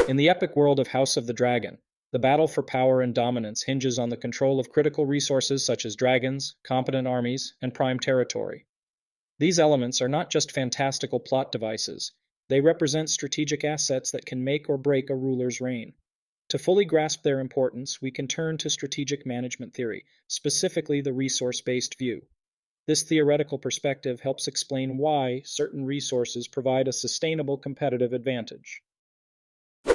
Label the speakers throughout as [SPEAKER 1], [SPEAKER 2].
[SPEAKER 1] In the epic world of House of the Dragon, the battle for power and dominance hinges on the control of critical resources such as dragons, competent armies, and prime territory. These elements are not just fantastical plot devices, they represent strategic assets that can make or break a ruler's reign. To fully grasp their importance, we can turn to strategic management theory, specifically the resource-based view. This theoretical perspective helps explain why certain resources provide a sustainable competitive advantage.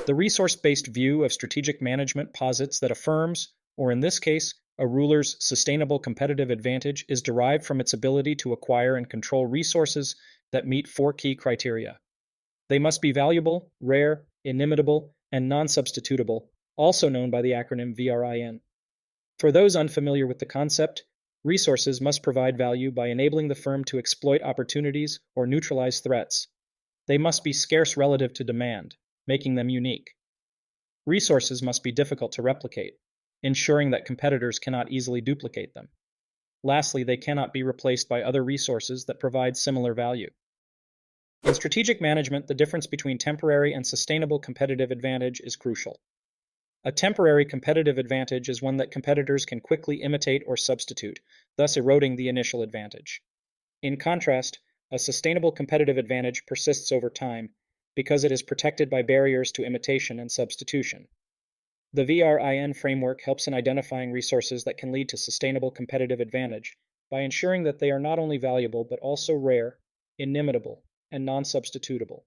[SPEAKER 1] The resource-based view of strategic management posits that a firm's, or in this case, a ruler's sustainable competitive advantage is derived from its ability to acquire and control resources that meet four key criteria. They must be valuable, rare, inimitable, and non-substitutable, also known by the acronym VRIN. For those unfamiliar with the concept, resources must provide value by enabling the firm to exploit opportunities or neutralize threats. They must be scarce relative to demand, making them unique. Resources must be difficult to replicate, ensuring that competitors cannot easily duplicate them. Lastly, they cannot be replaced by other resources that provide similar value. In strategic management, the difference between temporary and sustainable competitive advantage is crucial. A temporary competitive advantage is one that competitors can quickly imitate or substitute, thus eroding the initial advantage. In contrast, a sustainable competitive advantage persists over time because it is protected by barriers to imitation and substitution. The VRIN framework helps in identifying resources that can lead to sustainable competitive advantage by ensuring that they are not only valuable but also rare, inimitable, and non-substitutable.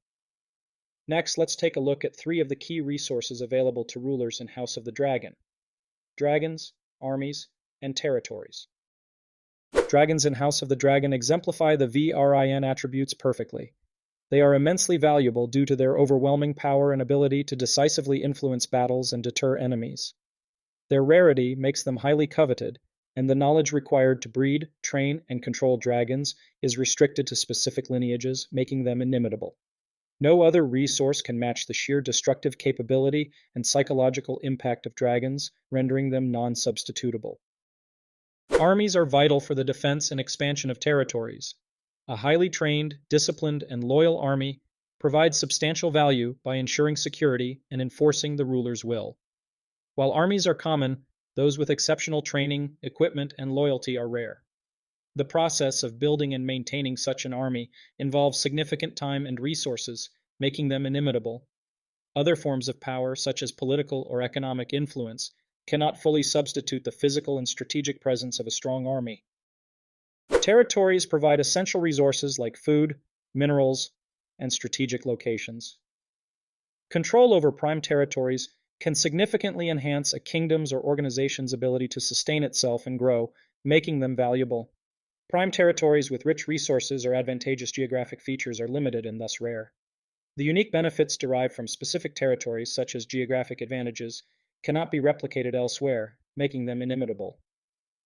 [SPEAKER 1] Next, let's take a look at three of the key resources available to rulers in House of the Dragon: dragons, armies, and territories. Dragons in House of the Dragon exemplify the VRIN attributes perfectly. They are immensely valuable due to their overwhelming power and ability to decisively influence battles and deter enemies. Their rarity makes them highly coveted, and the knowledge required to breed, train, and control dragons is restricted to specific lineages, making them inimitable. No other resource can match the sheer destructive capability and psychological impact of dragons, rendering them non-substitutable. Armies are vital for the defense and expansion of territories. A highly trained, disciplined, and loyal army provides substantial value by ensuring security and enforcing the ruler's will. While armies are common, those with exceptional training, equipment, and loyalty are rare. The process of building and maintaining such an army involves significant time and resources, making them inimitable. Other forms of power, such as political or economic influence, cannot fully substitute the physical and strategic presence of a strong army. Territories provide essential resources like food, minerals, and strategic locations. Control over prime territories can significantly enhance a kingdom's or organization's ability to sustain itself and grow, making them valuable. Prime territories with rich resources or advantageous geographic features are limited and thus rare. The unique benefits derived from specific territories, such as geographic advantages, cannot be replicated elsewhere, making them inimitable.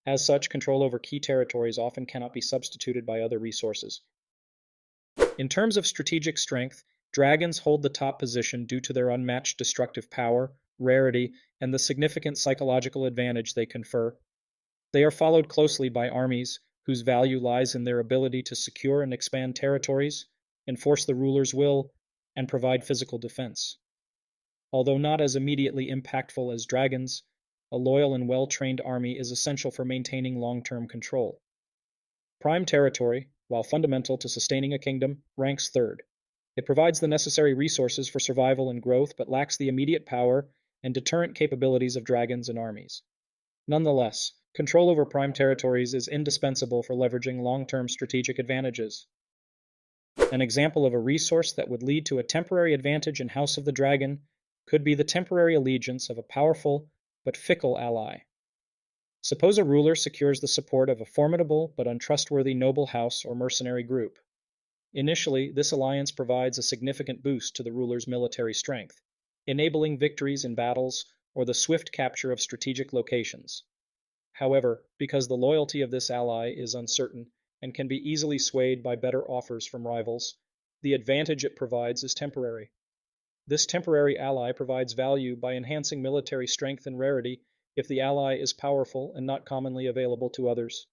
[SPEAKER 1] As such, control over key territories often cannot be substituted by other resources. In terms of strategic strength, dragons hold the top position due to their unmatched destructive power, rarity, and the significant psychological advantage they confer. They are followed closely by armies, whose value lies in their ability to secure and expand territories, enforce the ruler's will, and provide physical defense. Although not as immediately impactful as dragons, a loyal and well-trained army is essential for maintaining long-term control. Prime territory, while fundamental to sustaining a kingdom, ranks third. It provides the necessary resources for survival and growth, but lacks the immediate power and deterrent capabilities of dragons and armies. Nonetheless, control over prime territories is indispensable for leveraging long-term strategic advantages. An example of a resource that would lead to a temporary advantage in House of the Dragon could be the temporary allegiance of a powerful but fickle ally. Suppose a ruler secures the support of a formidable but untrustworthy noble house or mercenary group. Initially, this alliance provides a significant boost to the ruler's military strength, enabling victories in battles or the swift capture of strategic locations. However, because the loyalty of this ally is uncertain and can be easily swayed by better offers from rivals, the advantage it provides is temporary. This temporary ally provides value by enhancing military strength and rarity if the ally is powerful and not commonly available to others.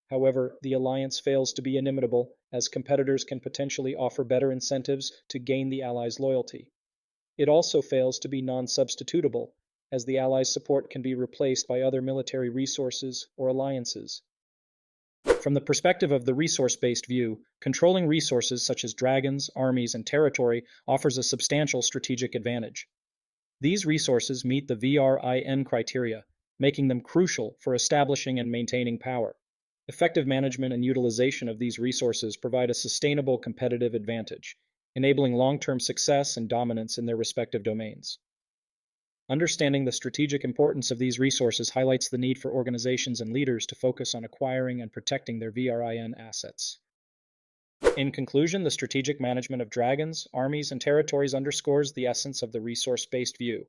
[SPEAKER 1] However, the alliance fails to be inimitable, as competitors can potentially offer better incentives to gain the ally's loyalty. It also fails to be non-substitutable, as the Allies' support can be replaced by other military resources or alliances. From the perspective of the resource-based view, controlling resources such as dragons, armies, and territory offers a substantial strategic advantage. These resources meet the VRIN criteria, making them crucial for establishing and maintaining power. Effective management and utilization of these resources provide a sustainable competitive advantage, enabling long-term success and dominance in their respective domains. Understanding the strategic importance of these resources highlights the need for organizations and leaders to focus on acquiring and protecting their VRIN assets. In conclusion, the strategic management of dragons, armies, and territories underscores the essence of the resource-based view,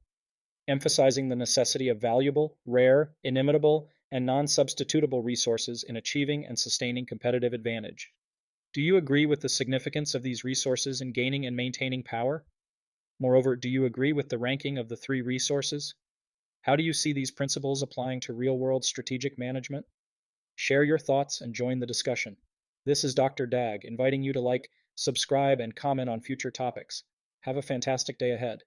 [SPEAKER 1] emphasizing the necessity of valuable, rare, inimitable, and non-substitutable resources in achieving and sustaining competitive advantage. Do you agree with the significance of these resources in gaining and maintaining power? Moreover, do you agree with the ranking of the three resources? How do you see these principles applying to real-world strategic management? Share your thoughts and join the discussion. This is Dr. Dag, inviting you to like, subscribe, and comment on future topics. Have a fantastic day ahead.